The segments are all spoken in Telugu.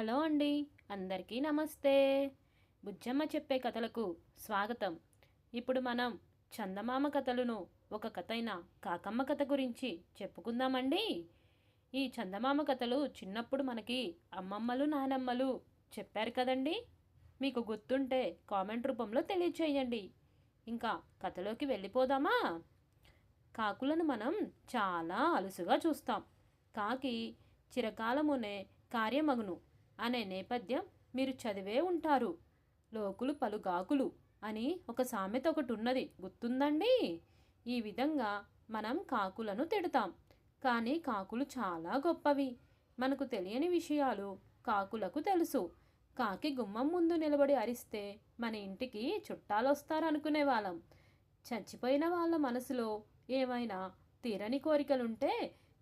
హలో అండి, అందరికీ నమస్తే. బుజ్జమ్మ చెప్పే కథలకు స్వాగతం. ఇప్పుడు మనం చందమామ కథలను ఒక కథ అయిన కాకమ్మ కథ గురించి చెప్పుకుందామండి. ఈ చందమామ కథలు చిన్నప్పుడు మనకి అమ్మమ్మలు నానమ్మలు చెప్పారు కదండి. మీకు గుర్తుంటే కామెంట్ రూపంలో తెలియచేయండి. ఇంకా కథలోకి వెళ్ళిపోదామా? కాకులను మనం చాలా అలుసుగా చూస్తాం. కాకి చిరకాలమునే కార్యమగును అనే నేపథ్యం మీరు చదివే ఉంటారు. లోకులు పలుగాకులు అని ఒక సామెత ఒకటి ఉన్నది, గుర్తుందండి? ఈ విధంగా మనం కాకులను తిడతాం. కానీ కాకులు చాలా గొప్పవి. మనకు తెలియని విషయాలు కాకులకు తెలుసు. కాకి గుమ్మం ముందు నిలబడి అరిస్తే మన ఇంటికి చుట్టాలొస్తారనుకునే వాళ్ళం. చచ్చిపోయిన వాళ్ళ మనసులో ఏమైనా తీరని కోరికలుంటే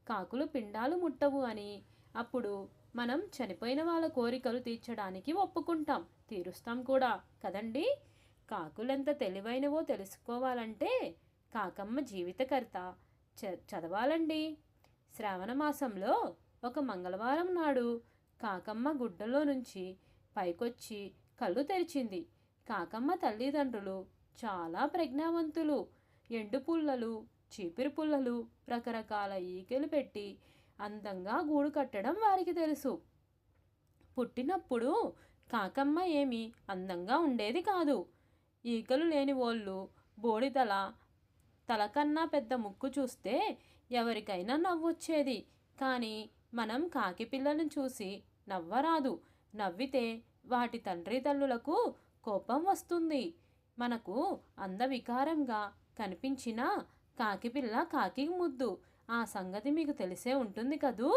కాకులు పిండాలు ముట్టవు అని, అప్పుడు మనం చనిపోయిన వాళ్ళ కోరికలు తీర్చడానికి ఒప్పుకుంటాం, తీరుస్తాం కూడా కదండి. కాకులెంత తెలివైనవో తెలుసుకోవాలంటే కాకమ్మ జీవితకర్త చదవాలండి. శ్రావణ మాసంలో ఒక మంగళవారం నాడు కాకమ్మ గుడ్డలో నుంచి పైకొచ్చి కళ్ళు తెరిచింది. కాకమ్మ తల్లిదండ్రులు చాలా ప్రజ్ఞావంతులు. ఎండు పుల్లలు, చీపిరి పుల్లలు, రకరకాల ఈకెలు పెట్టి అందంగా గూడు కట్టడం వారికి తెలుసు. పుట్టినప్పుడు కాకమ్మ ఏమీ అందంగా ఉండేది కాదు. ఈకలు లేని వాళ్ళు బోడితల, తలకన్నా పెద్ద ముక్కు చూస్తే ఎవరికైనా నవ్వొచ్చేది. కానీ మనం కాకి పిల్లలను చూసి నవ్వరాదు. నవ్వితే వాటి తండ్రి తల్లులకు కోపం వస్తుంది. మనకు అందవికారంగా కనిపించిన కాకిపిల్ల కాకి ముద్దు. ఆ సంగతి మీకు తెలిసే ఉంటుంది కదూ.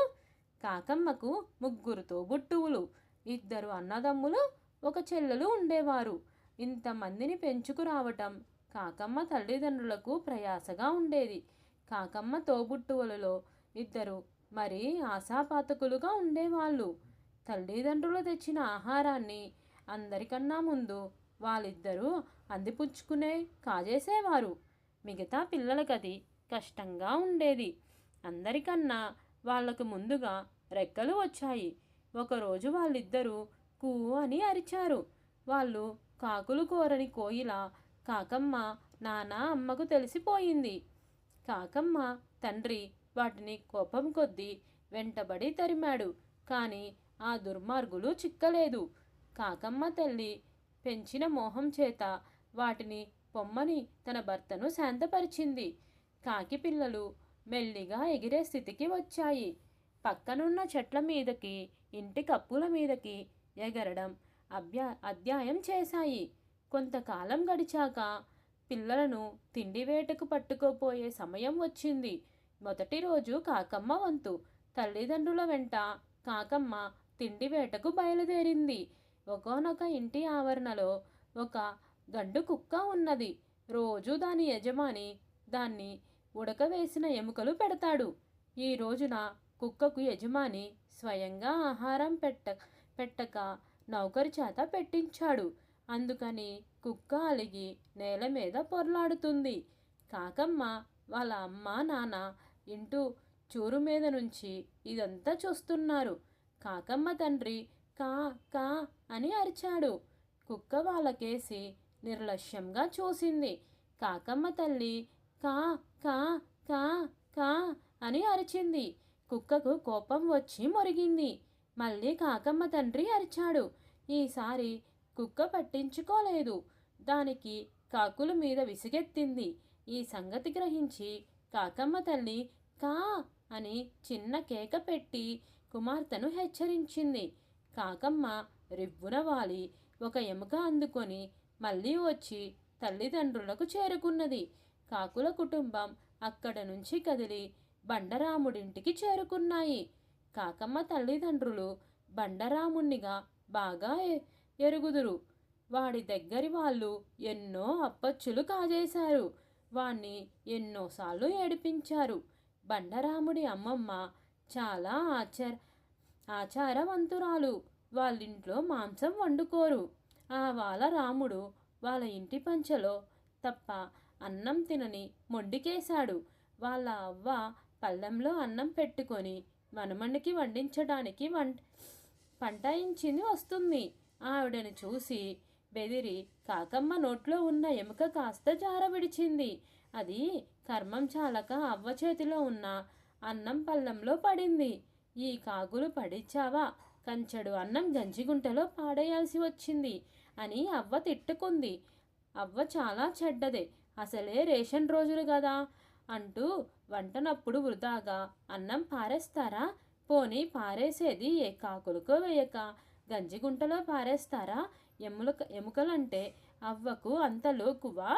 కాకమ్మకు ముగ్గురు తోబుట్టువులు, ఇద్దరు అన్నదమ్ములు, ఒక చెల్లెలు ఉండేవారు. ఇంతమందిని పెంచుకురావటం కాకమ్మ తల్లిదండ్రులకు ప్రయాసగా ఉండేది. కాకమ్మ తోబుట్టువులలో ఇద్దరు మరీ ఆశాపాతకులుగా ఉండేవాళ్ళు. తల్లిదండ్రులు తెచ్చిన ఆహారాన్ని అందరికన్నా ముందు వాళ్ళిద్దరూ అందిపుచ్చుకునే కాజేసేవారు. మిగతా పిల్లలకది కష్టంగా ఉండేది. అందరికన్నా వాళ్లకు ముందుగా రెక్కలు వచ్చాయి. ఒకరోజు వాళ్ళిద్దరూ కూ అని అరిచారు. వాళ్ళు కాకులు కోరని కోయిల. కాకమ్మ నాన్న అమ్మకు తెలిసిపోయింది. కాకమ్మ తండ్రి వాటిని కోపం కొద్దీ వెంటబడి తరిమాడు. కానీ ఆ దుర్మార్గులు చిక్కలేదు. కాకమ్మ తల్లి పెంచిన మోహం చేత వాటిని పొమ్మని తన భర్తను శాంతపరిచింది. కాకి పిల్లలు మెల్లిగా ఎగిరే స్థితికి వచ్చాయి. పక్కనున్న చెట్ల మీదకి, ఇంటి కప్పుల మీదకి ఎగరడం అధ్యాయం చేశాయి. కొంతకాలం గడిచాక పిల్లలను తిండి వేటకు పట్టుకోపోయే సమయం వచ్చింది. మొదటి రోజు కాకమ్మ వంతు. తల్లిదండ్రుల వెంట కాకమ్మ తిండి వేటకు బయలుదేరింది. ఒకానొక ఇంటి ఆవరణలో ఒక గండు కుక్క ఉన్నది. రోజు దాని యజమాని దాన్ని ఉడకవేసిన ఎముకలు పెడతాడు. ఈ రోజున కుక్కకు యజమాని స్వయంగా ఆహారం పెట్టక నౌకరు చేత పెట్టించాడు. అందుకని కుక్క అలిగి నేల మీద పొర్లాడుతుంది. కాకమ్మ వాళ్ళ అమ్మ నాన్న ఇంటూ చూరు మీద నుంచి ఇదంతా చూస్తున్నారు. కాకమ్మ తండ్రి కా కా అని అరిచాడు. కుక్క వాళ్ళకేసి నిర్లక్ష్యంగా చూసింది. కాకమ్మ తల్లి కా కా కా కా అని అరిచింది. కుక్కకు కోపం వచ్చి మొరిగింది. మళ్ళీ కాకమ్మ తండ్రి అరిచాడు. ఈసారి కుక్క పట్టించుకోలేదు. దానికి కాకుల మీద విసిగెత్తింది. ఈ సంగతి గ్రహించి కాకమ్మ తల్లి కా అని చిన్న కేక పెట్టి కుమార్తెను హెచ్చరించింది. కాకమ్మ రివ్వున వాలి ఒక ఎముక అందుకొని మళ్ళీ వచ్చి తల్లిదండ్రులకు చేరుకున్నది. కాకుల కుటుంబం అక్కడ నుంచి కదిలి బండరాముడింటికి చేరుకున్నాయి. కాకమ్మ తల్లిదండ్రులు బండరాముణ్ణిగా బాగా ఎరుగుదురు. వాడి దగ్గరి వాళ్ళు ఎన్నో అప్పచ్చులు కాజేశారు. వాణ్ణి ఎన్నోసార్లు ఏడిపించారు. బండరాముడి అమ్మమ్మ చాలా ఆచారవంతురాలు. వాళ్ళింట్లో మాంసం వండుకోరు. ఆ వాళ్ళ రాముడు వాళ్ళ ఇంటి పంచలో తప్ప అన్నం తినని మొండికేశాడు. వాళ్ళ అవ్వ పళ్ళెంలో అన్నం పెట్టుకొని మనమణ్ణికి వడ్డించడానికి పంటాయించింది వస్తుంది. ఆవిడని చూసి బెదిరి కాకమ్మ నోట్లో ఉన్న ఎముక కాస్త జారవిడిచింది. అది కర్మం చాలక అవ్వ చేతిలో ఉన్న అన్నం పళ్ళెంలో పడింది. ఈ కాకులు పడిచ్చావా, కంచెడు అన్నం గంజిగుంటలో పాడేయాల్సి వచ్చింది అని అవ్వ తిట్టుకుంది. అవ్వ చాలా చెడ్డదే, అసలే రేషన్ రోజులు కదా అంటూ వంటనప్పుడు వృధాగా అన్నం పారేస్తారా? పోనీ పారేసేది ఏ కాకులకో వేయక గంజిగుంటలో పారేస్తారా? ఎముకలంటే అవ్వకు అంత లోకువా?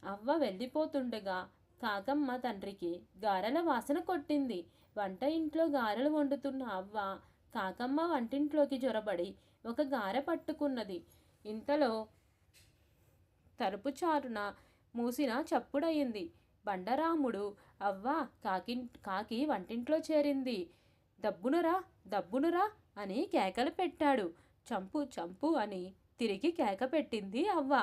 అవ్వ వెళ్ళిపోతుండగా కాకమ్మ తండ్రికి గారెల వాసన కొట్టింది. వంట ఇంట్లో గారెలు వండుతున్న అవ్వ కాకమ్మ వంటింట్లోకి జొరబడి ఒక గారె పట్టుకున్నది. ఇంతలో తలుపు చాటున మూసిన చప్పుడయింది. బండరాముడు అవ్వ కాకి వంటింట్లో చేరింది. దబ్బునురా దబ్బునురా అని కేకలు పెట్టాడు. చంపు చంపు అని తిరిగి కేక పెట్టింది అవ్వ.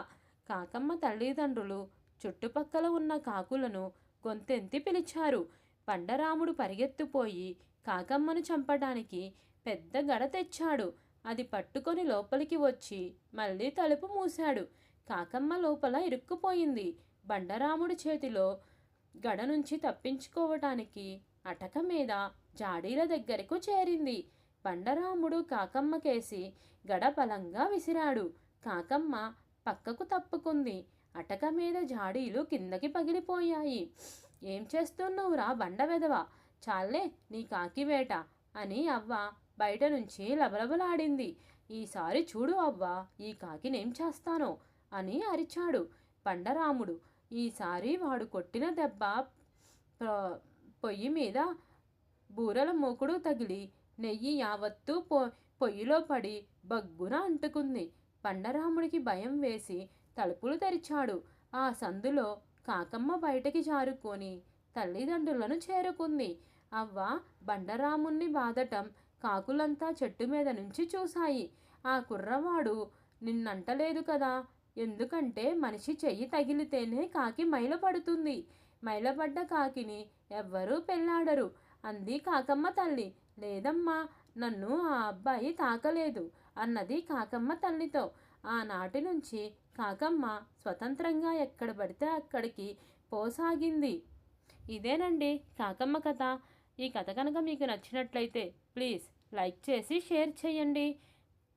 కాకమ్మ తల్లిదండ్రులు చుట్టుపక్కల ఉన్న కాకులను గొంతెంతి పిలిచారు. బండరాముడు పరిగెత్తుపోయి కాకమ్మను చంపడానికి పెద్ద గడ తెచ్చాడు. అది పట్టుకొని లోపలికి వచ్చి మళ్ళీ తలుపు మూశాడు. కాకమ్మ లోపల ఇరుక్కుపోయింది. బండరాముడి చేతిలో గడ నుంచి తప్పించుకోవటానికి అటక మీద జాడీల దగ్గరకు చేరింది. బండరాముడు కాకమ్మకేసి గడ బలంగా విసిరాడు. కాకమ్మ పక్కకు తప్పుకుంది. అటక మీద జాడీలు కిందకి పగిలిపోయాయి. ఏం చేస్తున్నావురా బండ వెధవ, చాలే నీ కాకి వేట అని అవ్వ బయట నుంచి లబలబలాడింది. ఈసారి చూడు అవ్వ, ఈ కాకినేం చేస్తానో అని అరిచాడు బండరాముడు. ఈసారి వాడు కొట్టిన దెబ్బ పొయ్యి మీద బూరల మూకుడు తగిలి నెయ్యి యావత్తు పొయ్యిలో పడి బగ్గున అంటుకుంది. బండరాముడికి భయం వేసి తలుపులు తెరిచాడు. ఆ సందులో కాకమ్మ బయటకి జారుకొని తల్లిదండ్రులను చేరుకుంది. అవ్వ బండరాముణ్ణి బాదటం కాకులంతా చెట్టు మీద నుంచి చూశాయి. ఆ కుర్రవాడు నిన్నంటలేదు కదా, ఎందుకంటే మనిషి చెయ్యి తగిలితేనే కాకి మైలపడుతుంది, మైలపడ్డ కాకిని ఎవ్వరూ పెళ్ళాడరు అంది కాకమ్మ తల్లి. లేదమ్మా, నన్ను ఆ అబ్బాయి తాకలేదు అన్నది కాకమ్మ తల్లితో. ఆనాటి నుంచి కాకమ్మ స్వతంత్రంగా ఎక్కడ పడితే అక్కడికి పోసాగింది. ఇదేనండి కాకమ్మ కథ. ఈ కథ కనుక మీకు నచ్చినట్లయితే ప్లీజ్ లైక్ చేసి షేర్ చేయండి.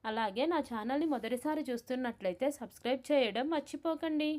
అలాగే నా ఛానల్ని మొదటిసారి చూస్తున్నట్లయితే సబ్స్క్రైబ్ చేయడం మర్చిపోకండి.